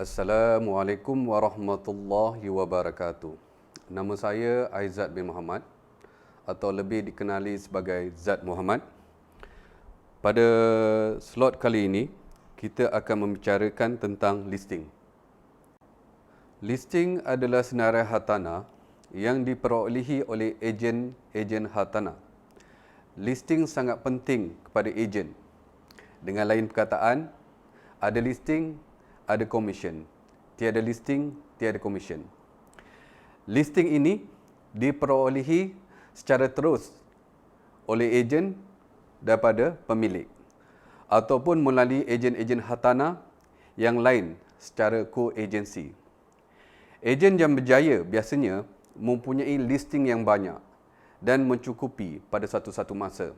Assalamualaikum warahmatullahi wabarakatuh. Nama saya Aizat bin Muhammad atau lebih dikenali sebagai Zat Muhammad. Pada slot kali ini, kita akan membicarakan tentang listing. Listing adalah senarai hartanah yang diperolehi oleh ejen hartanah. Listing sangat penting kepada ejen. Dengan lain perkataan, ada listing, ada komisen. Tiada listing, tiada komisen. Listing ini diperolehi secara terus oleh ejen daripada pemilik ataupun melalui ejen-ejen hartanah yang lain secara co-agency. Ejen yang berjaya biasanya mempunyai listing yang banyak dan mencukupi pada satu-satu masa.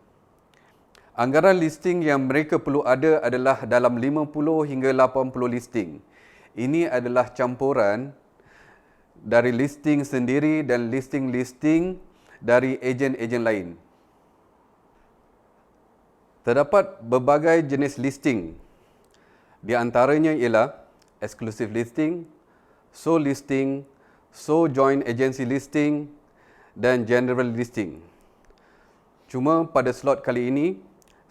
Anggaran listing yang mereka perlu ada adalah dalam 50 hingga 80 listing. Ini adalah campuran dari listing sendiri dan listing-listing dari ejen-ejen lain. Terdapat berbagai jenis listing. Di antaranya ialah exclusive listing, sole listing, sole joint agency listing dan general listing. Cuma pada slot kali ini,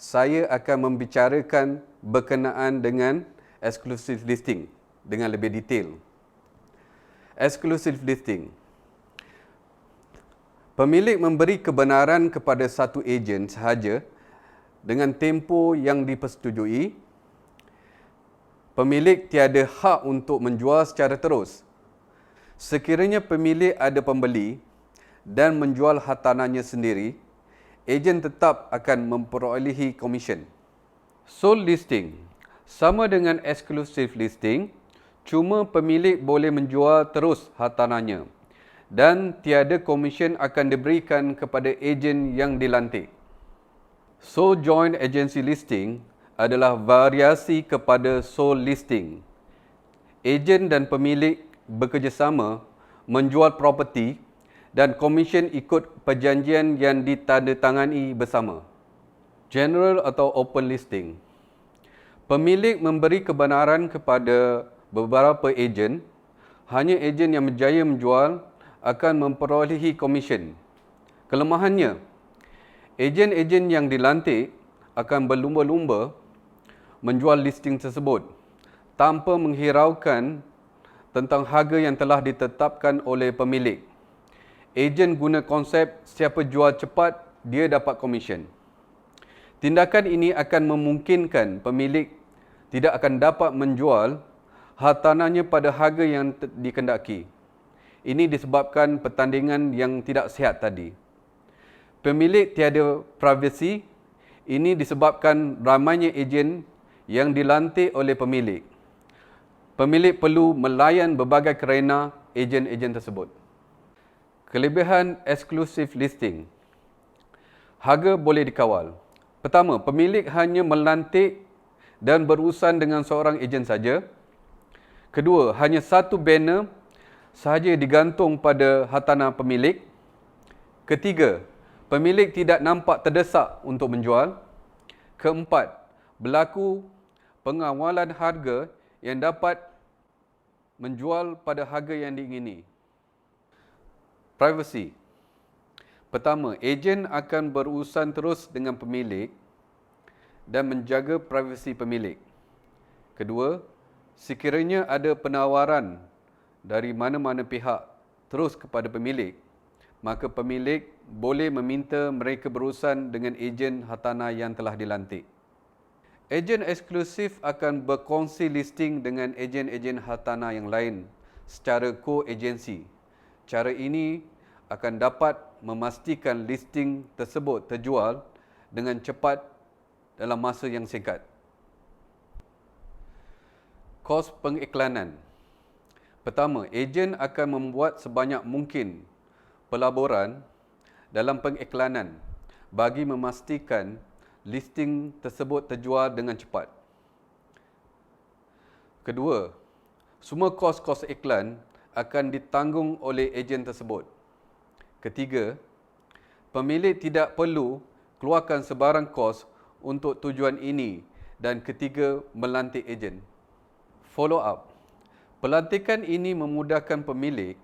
saya akan membicarakan berkenaan dengan exclusive listing dengan lebih detail. Exclusive listing. Pemilik memberi kebenaran kepada satu ejen sahaja dengan tempoh yang dipersetujui. Pemilik tiada hak untuk menjual secara terus. Sekiranya pemilik ada pembeli dan menjual hartanahnya sendiri, ejen tetap akan memperolehi komisen. Sole listing sama dengan exclusive listing, cuma pemilik boleh menjual terus hartanahnya dan tiada komisen akan diberikan kepada ejen yang dilantik. Sole joint agency listing adalah variasi kepada sole listing. Ejen dan pemilik bekerjasama menjual properti dan komisen ikut perjanjian yang ditandatangani bersama. General atau open listing. Pemilik memberi kebenaran kepada beberapa ejen. Hanya ejen yang berjaya menjual akan memperolehi komisen. Kelemahannya, ejen-ejen yang dilantik akan berlumba-lumba menjual listing tersebut tanpa menghiraukan tentang harga yang telah ditetapkan oleh pemilik. Ejen guna konsep siapa jual cepat, dia dapat komisen. Tindakan ini akan memungkinkan pemilik tidak akan dapat menjual hartanahnya pada harga yang dikendaki. Ini disebabkan pertandingan yang tidak sihat tadi. Pemilik tiada privasi. Ini disebabkan ramainya ejen yang dilantik oleh pemilik. Pemilik perlu melayan berbagai kerana ejen-ejen tersebut. Kelebihan exclusive listing. Harga boleh dikawal. Pertama, pemilik hanya melantik dan berurusan dengan seorang ejen saja. Kedua, hanya satu banner sahaja digantung pada hartanah pemilik. Ketiga, pemilik tidak nampak terdesak untuk menjual. Keempat, berlaku pengawalan harga yang dapat menjual pada harga yang diingini. Privacy. Pertama, ejen akan berurusan terus dengan pemilik dan menjaga privasi pemilik. Kedua, sekiranya ada penawaran dari mana-mana pihak terus kepada pemilik, maka pemilik boleh meminta mereka berurusan dengan ejen hartanah yang telah dilantik. Ejen eksklusif akan berkongsi listing dengan ejen-ejen hartanah yang lain secara co-agency. Cara ini akan dapat memastikan listing tersebut terjual dengan cepat dalam masa yang singkat. Kos pengiklanan. Pertama, ejen akan membuat sebanyak mungkin pelaburan dalam pengiklanan bagi memastikan listing tersebut terjual dengan cepat. Kedua, semua kos-kos iklan akan ditanggung oleh ejen tersebut. Ketiga, pemilik tidak perlu keluarkan sebarang kos untuk tujuan ini. Dan ketiga, melantik ejen. Follow up. Pelantikan ini memudahkan pemilik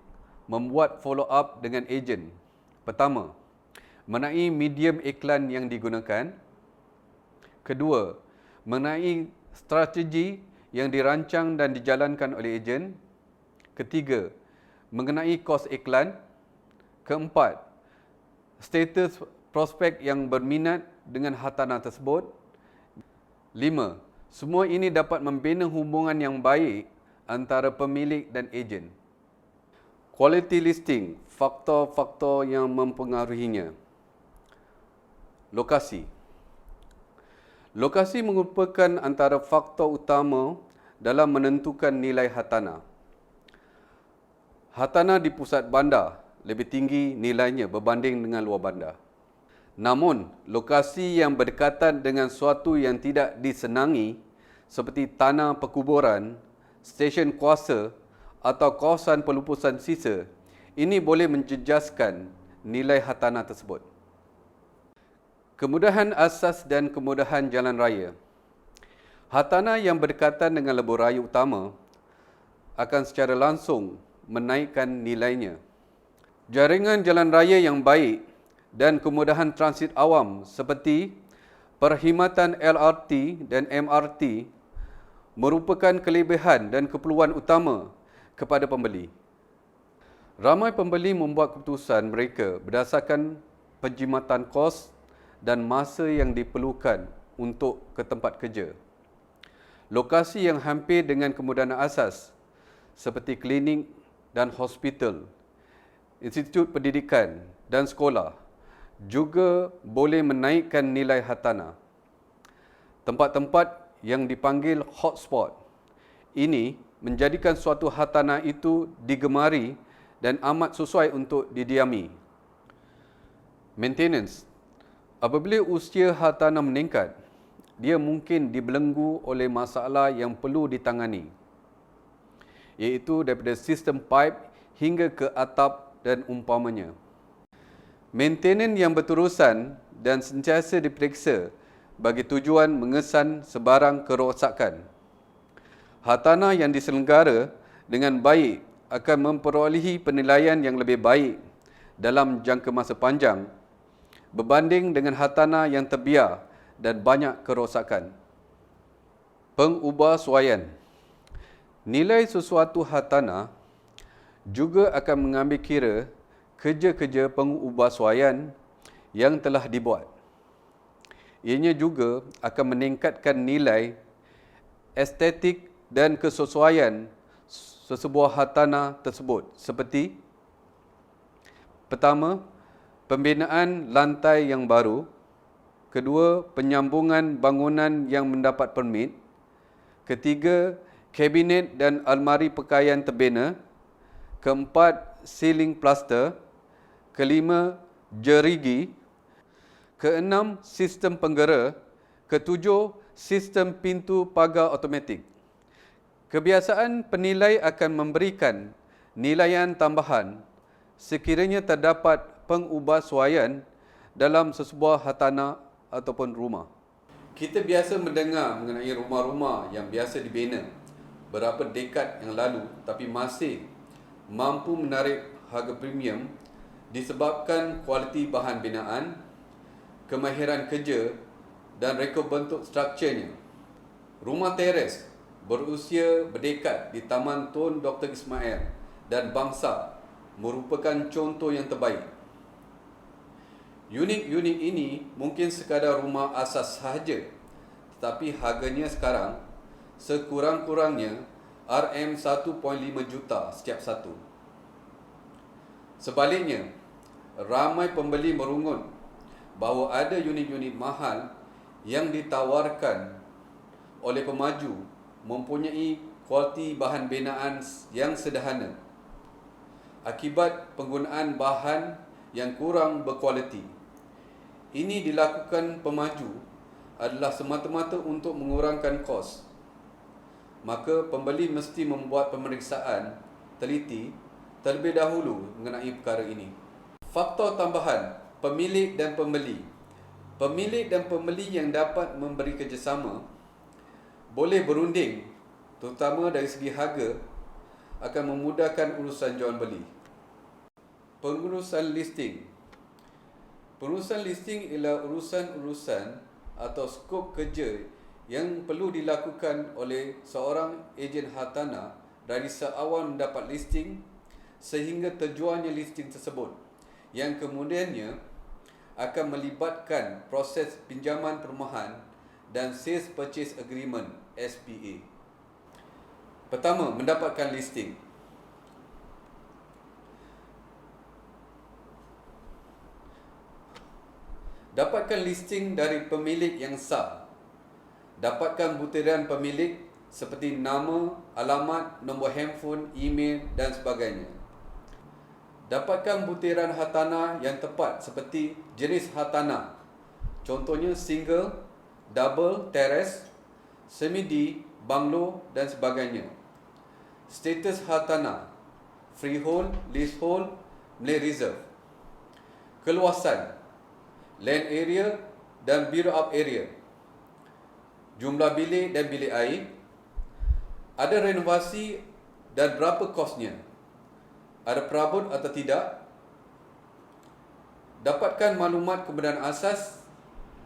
membuat follow-up dengan ejen. Pertama, mengenai medium iklan yang digunakan. Kedua, mengenai strategi yang dirancang dan dijalankan oleh ejen. Ketiga, mengenai kos iklan. Keempat, status prospek yang berminat dengan hartanah tersebut. 5. Semua ini dapat membina hubungan yang baik antara pemilik dan ejen. Quality listing, faktor-faktor yang mempengaruhinya. Lokasi. Lokasi merupakan antara faktor utama dalam menentukan nilai hartanah. Hartanah di pusat bandar lebih tinggi nilainya berbanding dengan luar bandar. Namun, lokasi yang berdekatan dengan suatu yang tidak disenangi seperti tanah perkuburan, stesen kuasa atau kawasan pelupusan sisa, ini boleh menjejaskan nilai hartanah tersebut. Kemudahan asas dan kemudahan jalan raya. Hartanah yang berdekatan dengan lebuh raya utama akan secara langsung menaikkan nilainya. Jaringan jalan raya yang baik dan kemudahan transit awam seperti perkhidmatan LRT dan MRT merupakan kelebihan dan keperluan utama kepada pembeli. Ramai pembeli membuat keputusan mereka berdasarkan penjimatan kos dan masa yang diperlukan untuk ke tempat kerja. Lokasi yang hampir dengan kemudahan asas seperti klinik dan hospital, institut pendidikan dan sekolah juga boleh menaikkan nilai hartanah. Tempat-tempat yang dipanggil hotspot ini menjadikan suatu hartanah itu digemari dan amat sesuai untuk didiami. Maintenance. Apabila usia hartanah meningkat, dia mungkin dibelenggu oleh masalah yang perlu ditangani, iaitu daripada sistem pipe hingga ke atap dan umpamanya. Maintenance yang berterusan dan sentiasa diperiksa bagi tujuan mengesan sebarang kerosakan. Hartanah yang diselenggara dengan baik akan memperolehi penilaian yang lebih baik dalam jangka masa panjang berbanding dengan hartanah yang terbiar dan banyak kerosakan. Pengubahsuaian. Nilai sesuatu hartanah juga akan mengambil kira kerja-kerja pengubahsuaian yang telah dibuat. Ianya juga akan meningkatkan nilai estetik dan kesesuaian sesebuah hartanah tersebut seperti: pertama, pembinaan lantai yang baru. Kedua, penyambungan bangunan yang mendapat permit. Ketiga, kabinet dan almari pakaian terbina. Keempat, ceiling plaster. Kelima, jerigi. Keenam, sistem penggera. Ketujuh, sistem pintu pagar automatik. Kebiasaan penilai akan memberikan nilaian tambahan sekiranya terdapat pengubahsuaian dalam sesebuah hartanah ataupun rumah. Kita biasa mendengar mengenai rumah-rumah yang biasa dibina berapa dekad yang lalu tapi masih mampu menarik harga premium disebabkan kualiti bahan binaan, kemahiran kerja dan rekod bentuk strukturnya. Rumah teres berusia berdekad di Taman Tun Dr. Ismail dan Bangsa merupakan contoh yang terbaik. Unit-unit ini mungkin sekadar rumah asas sahaja, tetapi harganya sekarang sekurang-kurangnya RM1.5 juta setiap satu. Sebaliknya, ramai pembeli merungut bahawa ada unit-unit mahal yang ditawarkan oleh pemaju mempunyai kualiti bahan binaan yang sederhana akibat penggunaan bahan yang kurang berkualiti. Ini dilakukan pemaju adalah semata-mata untuk mengurangkan kos. Maka pembeli mesti membuat pemeriksaan teliti terlebih dahulu mengenai perkara ini. Faktor tambahan, pemilik dan pembeli. Pemilik dan pembeli yang dapat memberi kerjasama boleh berunding terutama dari segi harga akan memudahkan urusan jual beli. Pengurusan listing. Pengurusan listing ialah urusan-urusan atau skop kerja yang perlu dilakukan oleh seorang ejen hartanah dari seawal mendapat listing sehingga terjualnya listing tersebut, yang kemudiannya akan melibatkan proses pinjaman perumahan dan Sales Purchase Agreement (SPA). Pertama, mendapatkan listing. Dapatkan listing dari pemilik yang sah. Dapatkan butiran pemilik seperti nama, alamat, nombor handphone, email dan sebagainya. Dapatkan butiran hartanah yang tepat seperti jenis hartanah. Contohnya single, double, terrace, semi-D, banglo dan sebagainya. Status hartanah, freehold, leasehold, Malay Reserve. Keluasan, land area dan build up area. Jumlah bilik dan bilik air. Ada renovasi dan berapa kosnya. Ada perabot atau tidak. Dapatkan maklumat kebenaran asas.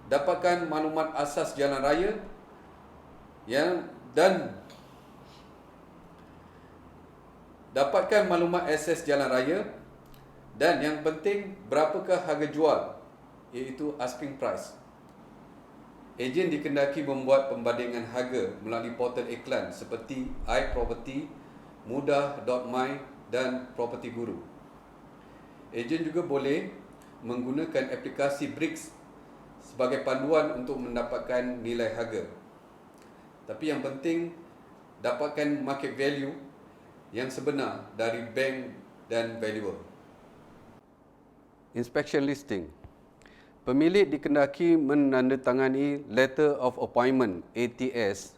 Dapatkan maklumat asas jalan raya dan dapatkan maklumat akses jalan raya, dan yang penting berapakah harga jual, iaitu asking price. Ejen dikendaki membuat pembandingan harga melalui portal iklan seperti iProperty, Mudah.my dan Property Guru. Ejen juga boleh menggunakan aplikasi Bricks sebagai panduan untuk mendapatkan nilai harga. Tapi yang penting, dapatkan market value yang sebenar dari bank dan valuer. Inspection listing. Pemilik dikendaki menandatangani Letter of Appointment (ATS).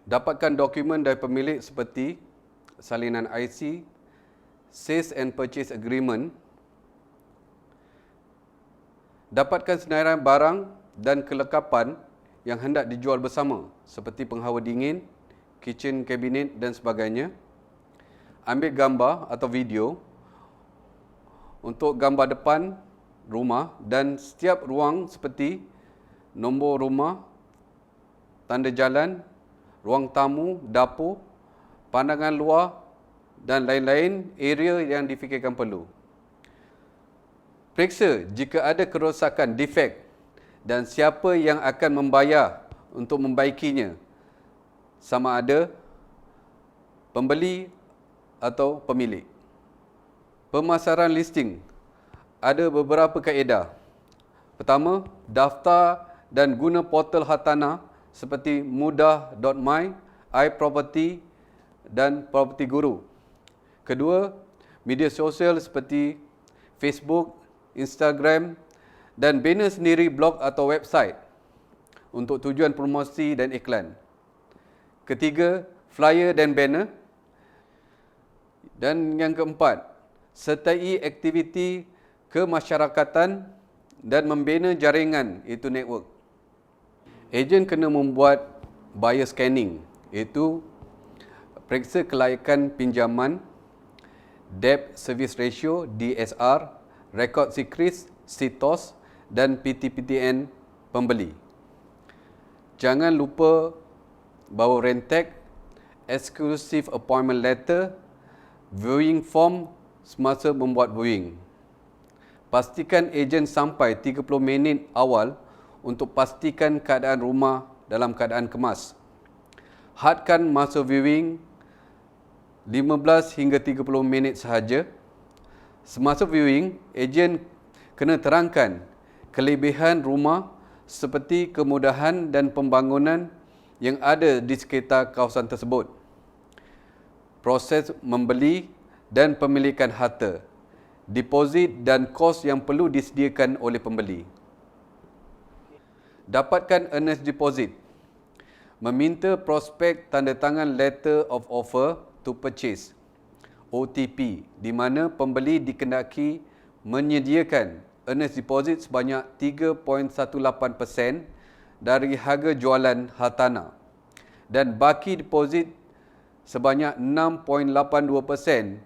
Dapatkan dokumen dari pemilik seperti salinan IC, Sales and Purchase Agreement. Dapatkan senarai barang dan kelengkapan yang hendak dijual bersama seperti penghawa dingin, kitchen cabinet dan sebagainya. Ambil gambar atau video untuk gambar depan rumah dan setiap ruang seperti nombor rumah, tanda jalan, ruang tamu, dapur, pandangan luar dan lain-lain area yang difikirkan perlu. Periksa jika ada kerosakan, defek dan siapa yang akan membayar untuk membaikinya, sama ada pembeli atau pemilik. Pemasaran listing. Ada beberapa kaedah. Pertama, daftar dan guna portal hartanah seperti Mudah.my, iProperty dan Property Guru. Kedua, media sosial seperti Facebook, Instagram dan bina sendiri blog atau website untuk tujuan promosi dan iklan. Ketiga, flyer dan banner. Dan yang keempat, sertai aktiviti kemasyarakatan dan membina jaringan, iaitu network. Ejen kena membuat buyer scanning, iaitu periksa kelayakan pinjaman, debt service ratio DSR, rekod sikris, SITOS dan PTPTN pembeli. Jangan lupa bawa rentek, exclusive appointment letter, viewing form semasa membuat viewing. Pastikan ejen sampai 30 minit awal untuk pastikan keadaan rumah dalam keadaan kemas. Hadkan masa viewing 15 hingga 30 minit sahaja. Semasa viewing, ejen kena terangkan kelebihan rumah seperti kemudahan dan pembangunan yang ada di sekitar kawasan tersebut. Proses membeli dan pemilikan harta, deposit dan kos yang perlu disediakan oleh pembeli. Dapatkan earnest deposit. Meminta prospek tanda tangan Letter of Offer to Purchase (OTP), di mana pembeli dikendaki menyediakan earnest deposit sebanyak 3.18% dari harga jualan hartanah dan baki deposit sebanyak 6.82%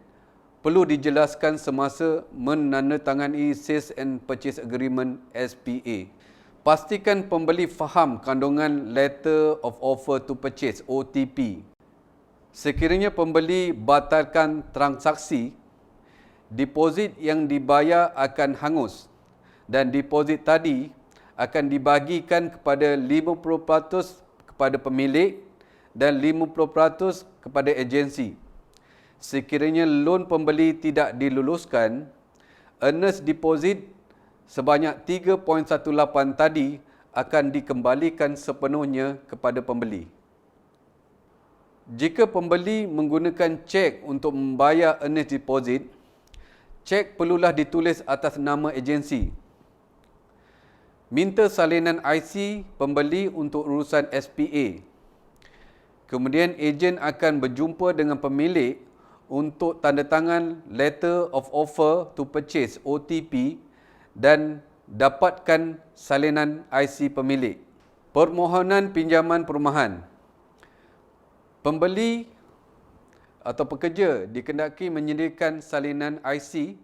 perlu dijelaskan semasa menandatangani Sales and Purchase Agreement SPA. Pastikan pembeli faham kandungan Letter of Offer to Purchase OTP. Sekiranya pembeli batalkan transaksi, deposit yang dibayar akan hangus dan deposit tadi akan dibagikan kepada 50% kepada pemilik dan 50% kepada agensi. Sekiranya loan pembeli tidak diluluskan, earnest deposit sebanyak 3.18 tadi akan dikembalikan sepenuhnya kepada pembeli. Jika pembeli menggunakan cek untuk membayar earnest deposit, cek perlulah ditulis atas nama agensi. Minta salinan IC pembeli untuk urusan SPA. Kemudian ejen akan berjumpa dengan pemilik untuk tanda tangan Letter of Offer to Purchase OTP dan dapatkan salinan IC pemilik. Permohonan pinjaman perumahan. Pembeli atau pekerja dikendaki menyediakan salinan IC,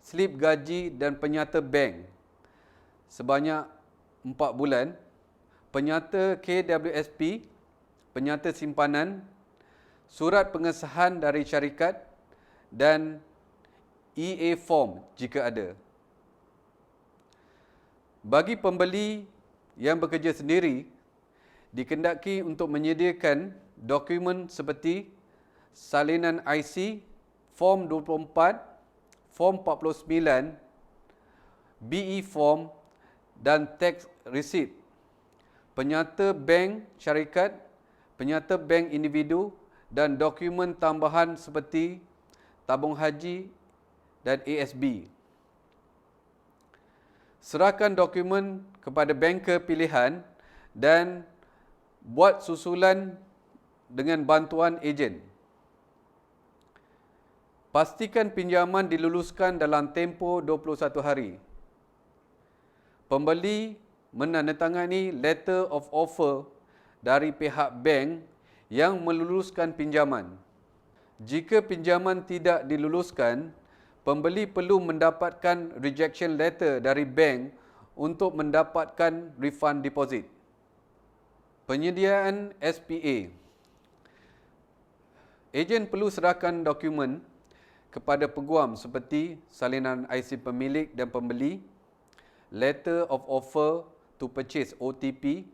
slip gaji dan penyata bank sebanyak 4 bulan, penyata KWSP, penyata simpanan, surat pengesahan dari syarikat dan EA form jika ada. Bagi pembeli yang bekerja sendiri, dikendaki untuk menyediakan dokumen seperti salinan IC, Form 24, Form 49, BE form dan tax receipt, penyata bank syarikat, penyata bank individu dan dokumen tambahan seperti tabung haji dan ASB. Serahkan dokumen kepada banker pilihan dan buat susulan dengan bantuan ejen. Pastikan pinjaman diluluskan dalam tempoh 21 hari. Pembeli menandatangani Letter of Offer dari pihak bank yang meluluskan pinjaman. Jika pinjaman tidak diluluskan, pembeli perlu mendapatkan rejection letter dari bank untuk mendapatkan refund deposit. Penyediaan SPA. Ejen perlu serahkan dokumen kepada peguam seperti salinan IC pemilik dan pembeli, Letter of Offer to Purchase OTP,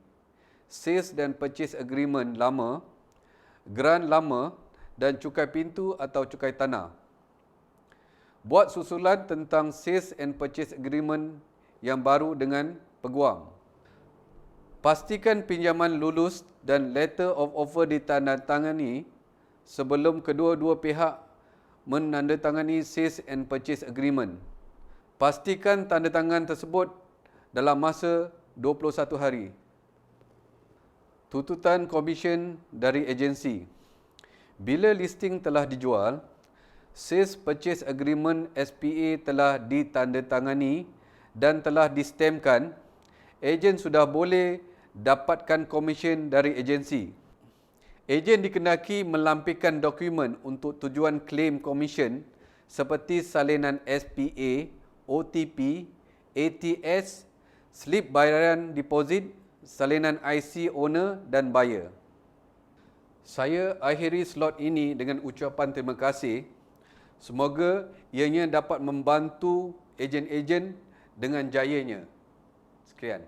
Sales dan Purchase Agreement lama, grant lama dan cukai pintu atau cukai tanah. Buat susulan tentang Sales and Purchase Agreement yang baru dengan peguam. Pastikan pinjaman lulus dan Letter of Offer ditandatangani sebelum kedua-dua pihak menandatangani Sales and Purchase Agreement. Pastikan tanda tangan tersebut dalam masa 21 hari. Tuntutan komisen dari agensi. Bila listing telah dijual, Sales Purchase Agreement SPA telah ditandatangani dan telah distemkan, ejen sudah boleh dapatkan komisen dari agensi. Ejen dikendaki melampirkan dokumen untuk tujuan claim komisen seperti salinan SPA, OTP, ATS, slip bayaran deposit, salinan IC owner dan buyer. Saya akhiri slot ini dengan ucapan terima kasih. Semoga ianya dapat membantu ejen-ejen dengan jayanya. Sekian.